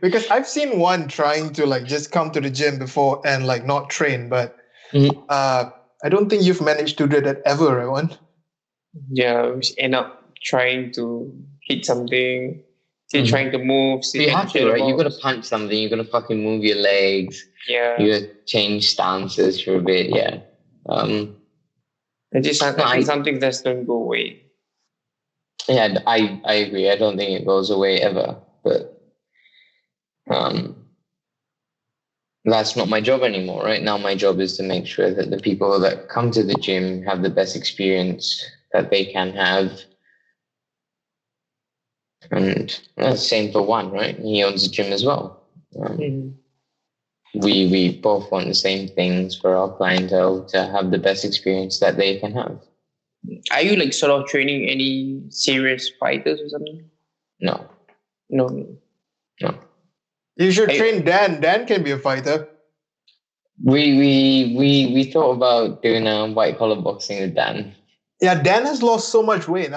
Because I've seen one trying to like just come to the gym before and like not train, but I don't think you've managed to do that ever, Ridhwan. Yeah, we end up trying to hit something, still trying to move. You have to, right? You got to punch something. You got to fucking move your legs. Yeah. You got to change stances for a bit. Yeah. I think something that's don't go away. Yeah, I agree. I don't think it goes away ever. But that's not my job anymore. Right now, my job is to make sure that the people that come to the gym have the best experience that they can have. And same for Juan, right? He owns a gym as well. We both want the same things for our clientele to have the best experience that they can have. Are you like sort of training any serious fighters or something? No. You should train Dan. Dan can be a fighter. We thought about doing a white collar boxing with Dan. Yeah, Dan has lost so much weight.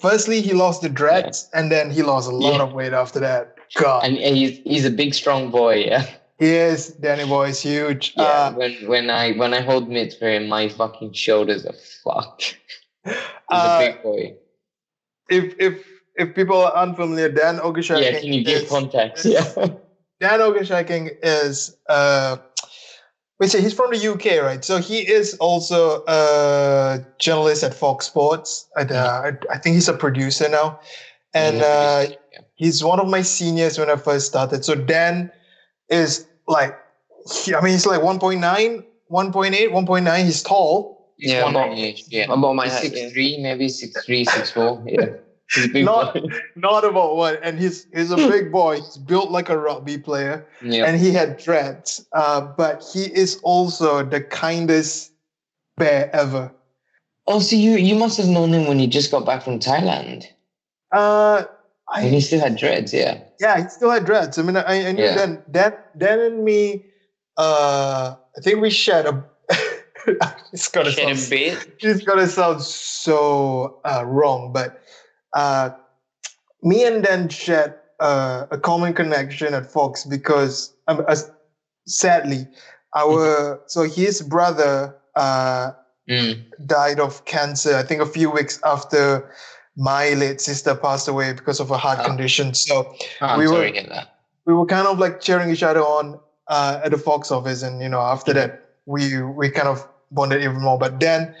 Firstly, he lost the dreads, and then he lost a lot of weight after that. God. And he's a big, strong boy. Yeah. He is. Danny boy is huge. Yeah. When I hold mitts for him, my fucking shoulders are fucked. He's a big boy. If people are unfamiliar, Dan Ogashaking. Yeah, can you give context? Yeah. Dan Ogashaking is he's from the UK, right? So he is also a journalist at Fox Sports. I think he's a producer now. And he's one of my seniors when I first started. So Dan is like, he's like 1.9, 1.8, 1.9. He's tall. Yeah, about my height. 6'3", maybe 6'3", 6'4". Yeah. He's a big boy. Not about what. And he's a big boy. He's built like a rugby player. Yep. And he had dreads. But he is also the kindest bear ever. Oh, so you must have known him when he just got back from Thailand. And he still had dreads, yeah. Yeah, he still had dreads. I mean, I knew Dan and me, I think we shared a... it's gonna sound so wrong, but me and Dan shared a common connection at Fox because sadly, so his brother died of cancer. I think a few weeks after my late sister passed away because of a heart condition. So I'm sorry to get that. We were kind of like cheering each other on at the Fox office, and after that we kind of bonded even more. But then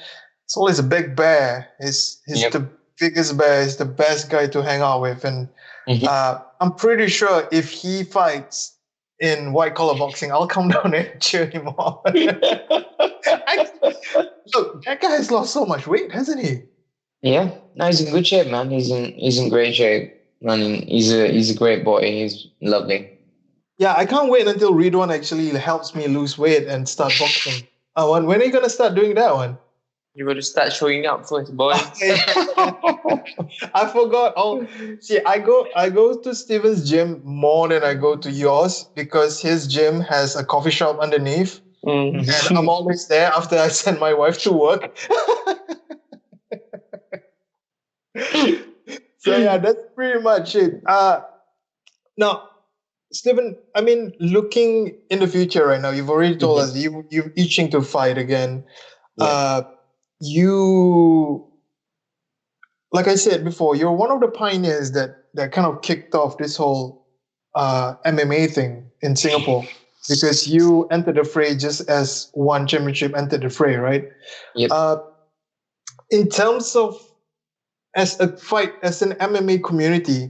it's always a big bear. He's the biggest bear. He's the best guy to hang out with, and I'm pretty sure if he fights in white collar boxing, I'll come down and cheer him on. Look, that guy has lost so much weight, hasn't he? Yeah, no, he's in good shape, man. He's in great shape. I mean, he's a great boy. He's lovely. Yeah, I can't wait until Ridhwan actually helps me lose weight and start boxing. When are you gonna start doing that one? You got to start showing up first, boy. I forgot. Oh, see, I go to Steven's gym more than I go to yours because his gym has a coffee shop underneath, and I'm always there after I send my wife to work. So yeah, that's pretty much it. Now, Stephen, I mean, looking in the future right now, you've already told us you're itching to fight again. Yeah. Like I said before, you're one of the pioneers that kind of kicked off this whole MMA thing in Singapore because you entered the fray just as one championship entered the fray, right? Yep. In terms of as an MMA community,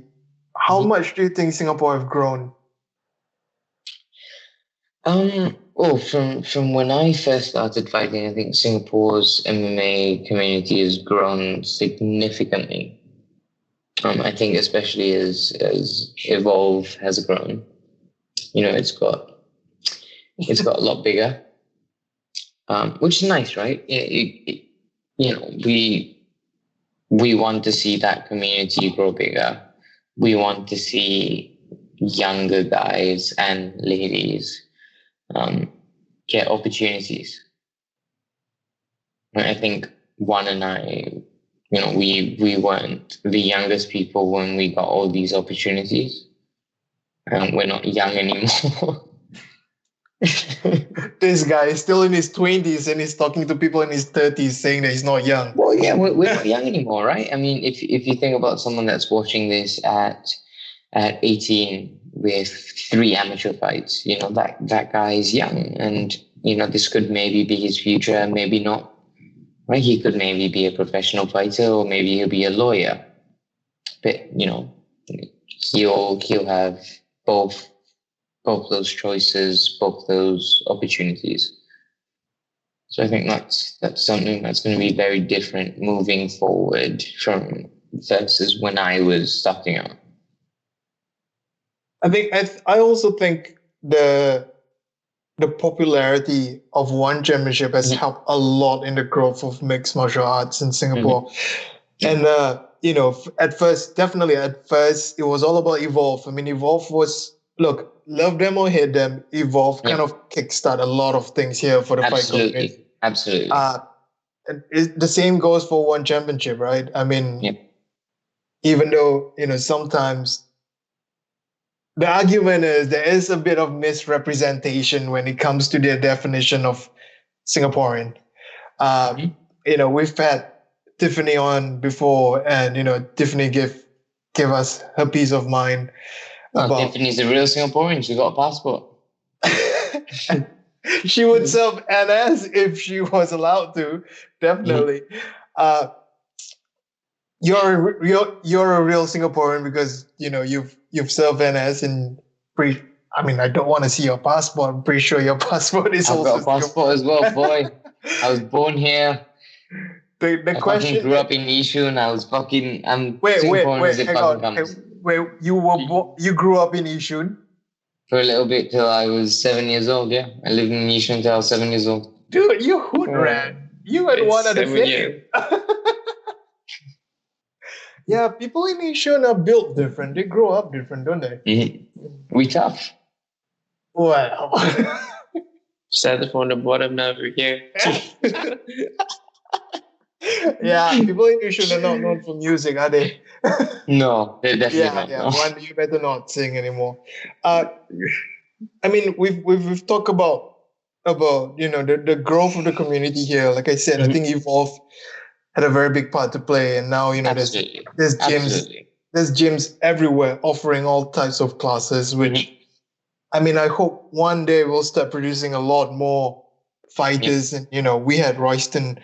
how much do you think Singapore have grown? From when I first started fighting, I think Singapore's MMA community has grown significantly. I think especially as Evolve has grown, it's got a lot bigger, which is nice, right? We want to see that community grow bigger. We want to see younger guys and ladies get opportunities. And I think Juan and I, we weren't the youngest people when we got all these opportunities. And we're not young anymore. This guy is still in his 20s and he's talking to people in his 30s saying that he's not young. Well, yeah, we're not young anymore, right? I mean, if you think about someone that's watching this at 18 with 3 amateur fights, that guy is young, and this could maybe be his future, maybe not. Right? He could maybe be a professional fighter, or maybe he'll be a lawyer. But he'll have both those choices, both those opportunities. So I think that's something that's going to be very different moving forward from versus when I was starting out. I also think the popularity of one championship has helped a lot in the growth of mixed martial arts in Singapore. And at first it was all about Evolve. I mean, Evolve was, look, love them or hate them, Evolve kind of kickstart a lot of things here for the fight community. Absolutely. And the same goes for one championship, right? I mean, even though, sometimes the argument is there is a bit of misrepresentation when it comes to their definition of Singaporean. We've had Tiffany on before, and Tiffany gave us her peace of mind. Tiffany's a real Singaporean. She got a passport. She would serve NS if she was allowed to. Definitely. You're a real Singaporean because you've served NS and I don't want to see your passport. I'm pretty sure your passport is also. I've got a passport as well, boy. I was born here. The question. I grew up in Yishun. I'm wait, Singaporean as it hang fucking on. comes. Wait, you grew up in Yishun? For a little bit till I was 7 years old. Yeah, I lived in Yishun until I was 7 years old. Dude, you hood rat. You had one of the same. Yeah, people in Yishun are built different. They grow up different, don't they? Mm-hmm. We tough. Well. Started from the bottom, now we're here. Yeah, people in Yishun are not known for music, are they? No, they're definitely Yeah. not. One, you better not sing anymore. Uh, I mean, we've talked about the growth of the community here. Like I said, I think Evolve had a very big part to play, and now Absolutely. there's gyms Absolutely. there's gyms everywhere offering all types of classes. Which I mean, I hope one day we'll start producing a lot more fighters. And we had Royston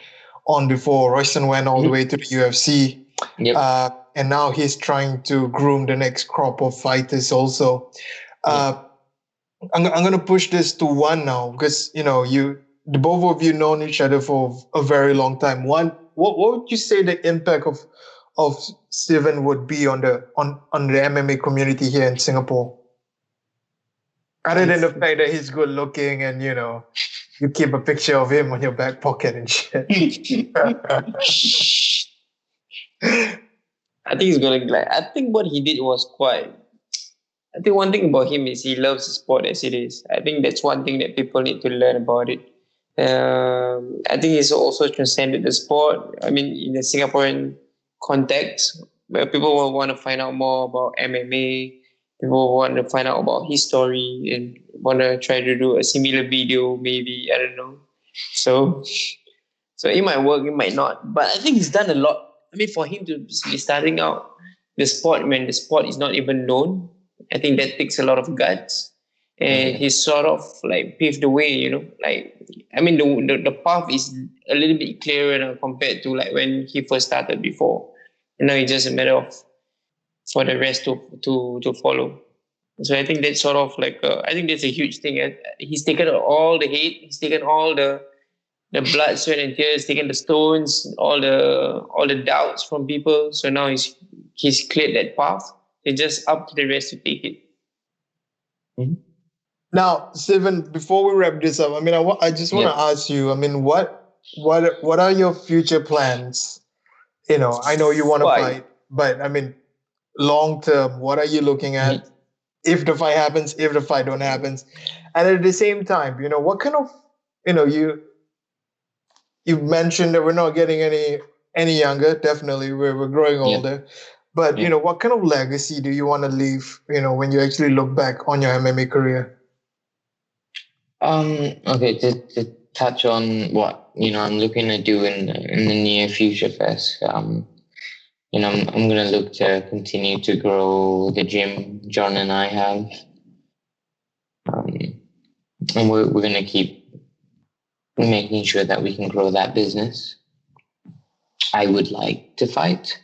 on before. Royston went all the way to the UFC. Yep. And now he's trying to groom the next crop of fighters also. I'm going to push this to one now because, the both of you known each other for a very long time. One, what would you say the impact of Steven would be on the MMA community here in Singapore? Other than the fact that he's good looking and, you keep a picture of him on your back pocket and shit. I think he's gonna like. I think what he did was quite. I think one thing about him is he loves the sport as it is. I think that's one thing that people need to learn about it. I think he's also transcended the sport. I mean, in the Singaporean context, where people will want to find out more about MMA, people want to find out about his story and want to try to do a similar video, maybe, I don't know. So it might work, it might not. But I think he's done a lot. I mean, for him to be starting out the sport when the sport is not even known, I think that takes a lot of guts. And he sort of like paved the way, like, I mean, the path is a little bit clearer now compared to like when he first started before. And now it's just a matter of for the rest to follow. So I think that's sort of like, I think that's a huge thing. He's taken all the hate, he's taken all the blood, sweat, and tears, taken the stones, all the doubts from people. So now he's cleared that path. It's just up to the rest to take it. Now, Steven, before we wrap this up, I mean, I just want to ask you. I mean, what are your future plans? I know you want to fight, but I mean, long term, what are you looking at? If the fight happens, if the fight don't happen, and at the same time, what kind of, you mentioned that we're not getting any younger. Definitely, we're growing older. But what kind of legacy do you want to leave? When you actually look back on your MMA career. Okay, to touch on what I'm looking to do in the near future first. I'm gonna look to continue to grow the gym John and I have, and we're gonna keep making sure that we can grow that business. I would like to fight.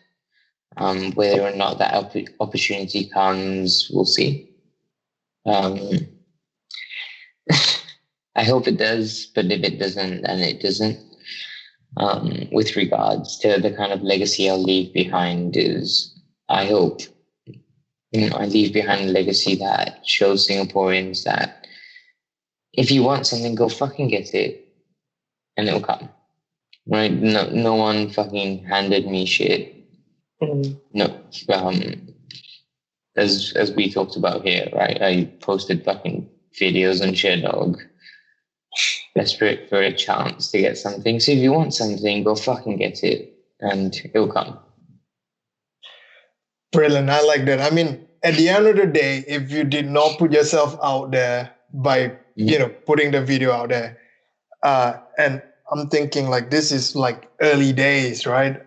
Whether or not that opportunity comes, we'll see. I hope it does, but if it doesn't, then it doesn't. With regards to the kind of legacy I'll leave behind is, I hope, I leave behind a legacy that shows Singaporeans that if you want something, go fucking get it, and it'll come. Right? No one fucking handed me shit. No. As we talked about here, right? I posted fucking videos on ShareDog, desperate for a chance to get something. So if you want something, go fucking get it, and it'll come. Brilliant. I like that. I mean, at the end of the day, if you did not put yourself out there by, putting the video out there, and I'm thinking like this is like early days, right?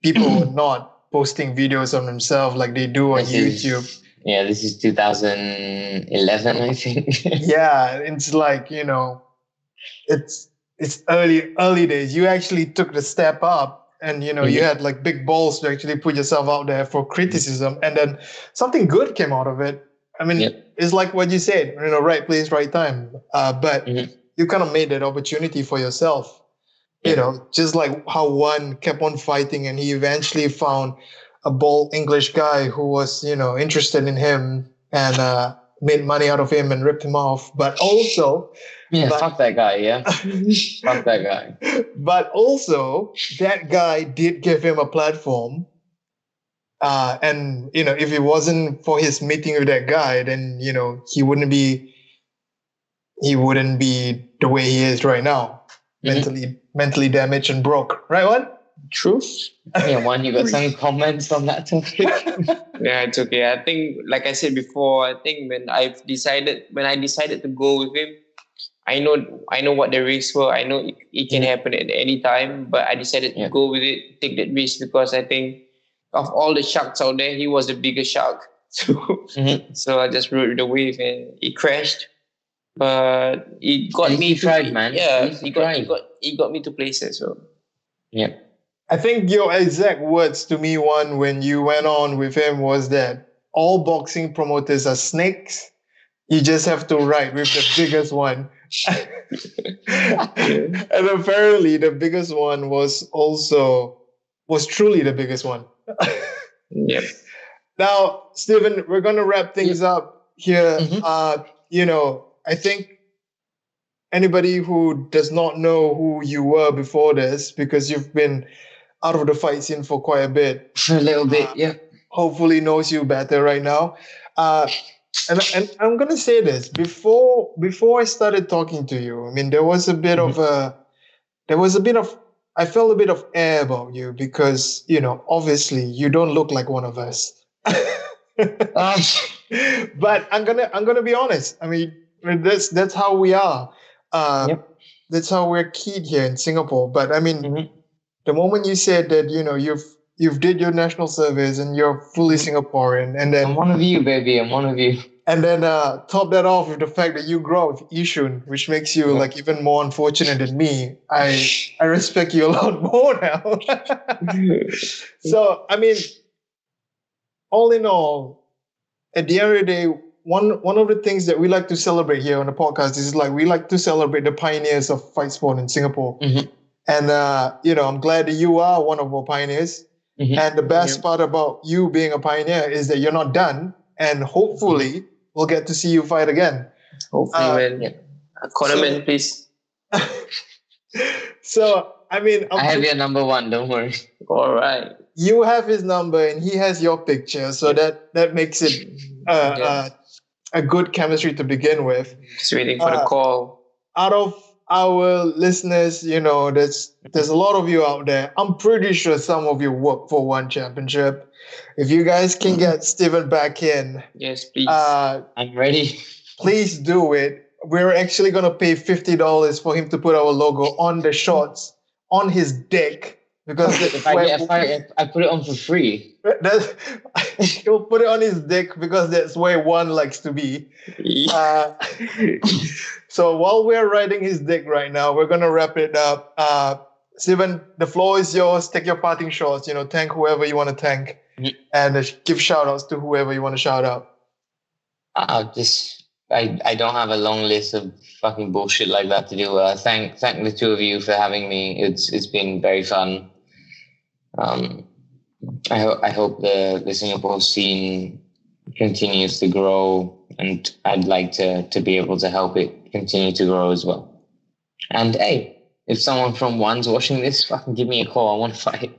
People were not posting videos of themselves like they do on YouTube. This is 2011, I think. Yeah, it's like, it's early days. You actually took the step up and, you had like big balls to actually put yourself out there for criticism. And then something good came out of it. I mean, it's like what you said, right place, right time. But you kind of made that opportunity for yourself. Just like how one kept on fighting and he eventually found a bold English guy who was, interested in him and made money out of him and ripped him off. But also... fuck that guy, fuck that guy. But also, that guy did give him a platform. And, if it wasn't for his meeting with that guy, then, he wouldn't be the way he is right now. mentally damaged and broke. Right, Wan? Truth. Yeah, Wan, you got some comments on that topic? Yeah, it's okay. I think, like I said before, I think when I decided to go with him, I know what the risks were. I know it can happen at any time, but I decided to go with it, take that risk, because I think of all the sharks out there, he was the biggest shark. So I just rode the wave and it crashed. But it got me to tried, man. Yeah, it got me to places. So yeah. I think your exact words to me, Wan, when you went on with him was that all boxing promoters are snakes. You just have to ride with the biggest one. And apparently the biggest one was truly the biggest one. Yep. Now, Stephen, we're going to wrap things up here. I think anybody who does not know who you were before this, because you've been out of the fight scene for quite a bit. For a little bit, yeah. Hopefully knows you better right now. And I'm gonna say this before I started talking to you. I mean, there was a bit of I felt a bit of air about you because obviously you don't look like one of us. But I'm gonna be honest. I mean, that's how we are. That's how we're keyed here in Singapore. But I mean, the moment you said that you've did your national service and you're fully Singaporean, and then I'm one of you, baby. I'm one of you. And then top that off with the fact that you grow up with Yishun, which makes you like even more unfortunate than me. I respect you a lot more now. So I mean, all in all, at the end of the day, one of the things that we like to celebrate here on the podcast is like we like to celebrate the pioneers of fight sport in Singapore. And I'm glad that you are one of our pioneers. And the best part about you being a pioneer is that you're not done, and hopefully we'll get to see you fight again. Hopefully, man. Please. So, I mean, I have your number one. Don't worry. All right. You have his number, and he has your picture, so that makes it a good chemistry to begin with. Just waiting for the call. Out of our listeners, there's a lot of you out there. I'm pretty sure some of you work for One Championship. If you guys can get Stephen back in, yes, please. I'm ready. Please do it. We're actually gonna pay $50 for him to put our logo on the shorts on his dick, because if I put it on for free. He'll put it on his dick because that's where one likes to be. So while we're riding his dick right now, we're gonna wrap it up. Steven, the floor is yours. Take your parting shots. Thank whoever you want to thank, and give shout outs to whoever you want to shout out. I don't have a long list of fucking bullshit like that to do. Thank the two of you for having me. It's been very fun. I hope the Singapore scene continues to grow, and I'd like to be able to help it continue to grow as well. And hey, if someone from One's watching this, fucking give me a call. I want to fight.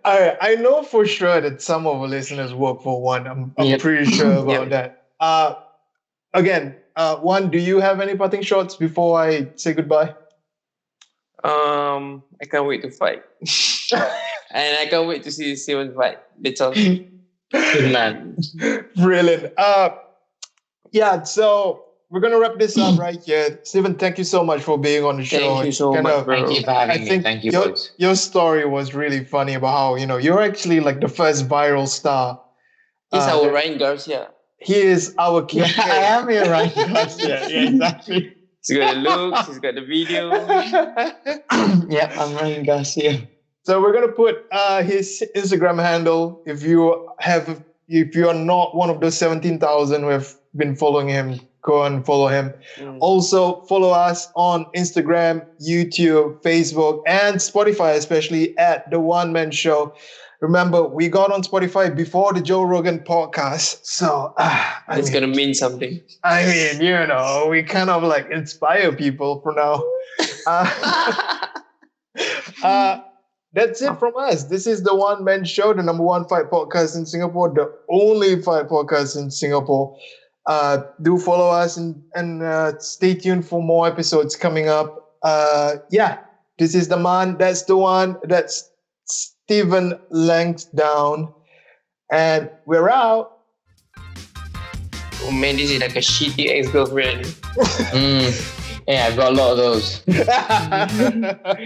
I know for sure that some of our listeners work for One. I'm pretty sure about that. Again, One, do you have any parting shots before I say goodbye? I can't wait to fight. And I can't wait to see Steven fight. That's all. Man. Brilliant. So we're going to wrap this up right here. Steven, thank you so much for being on the show. Thank you so much, bro. Thank you for having me. Thank you, your story was really funny about how, you're actually like the first viral star. He's our Ryan Garcia. He is our king. I am your Ryan Garcia. Yeah, exactly. He's got the looks, he's got the video. Yeah, I'm Ryan Garcia. So we're going to put his Instagram handle. If you are not one of those 17,000 who have been following him, go and follow him. Also follow us on Instagram, YouTube, Facebook, and Spotify, especially at The One Man Show. Remember, we got on Spotify before the Joe Rogan podcast. So it's going to mean something. I mean, we kind of like inspire people for now. That's it from us. This is The One Man Show, the #1 fight podcast in Singapore, the only fight podcast in Singapore. Do follow us and stay tuned for more episodes coming up. This is the man. That's the one. That's Stephen Langdown. And we're out. Oh man, this is like a shitty ex-girlfriend. Yeah, I've got a lot of those.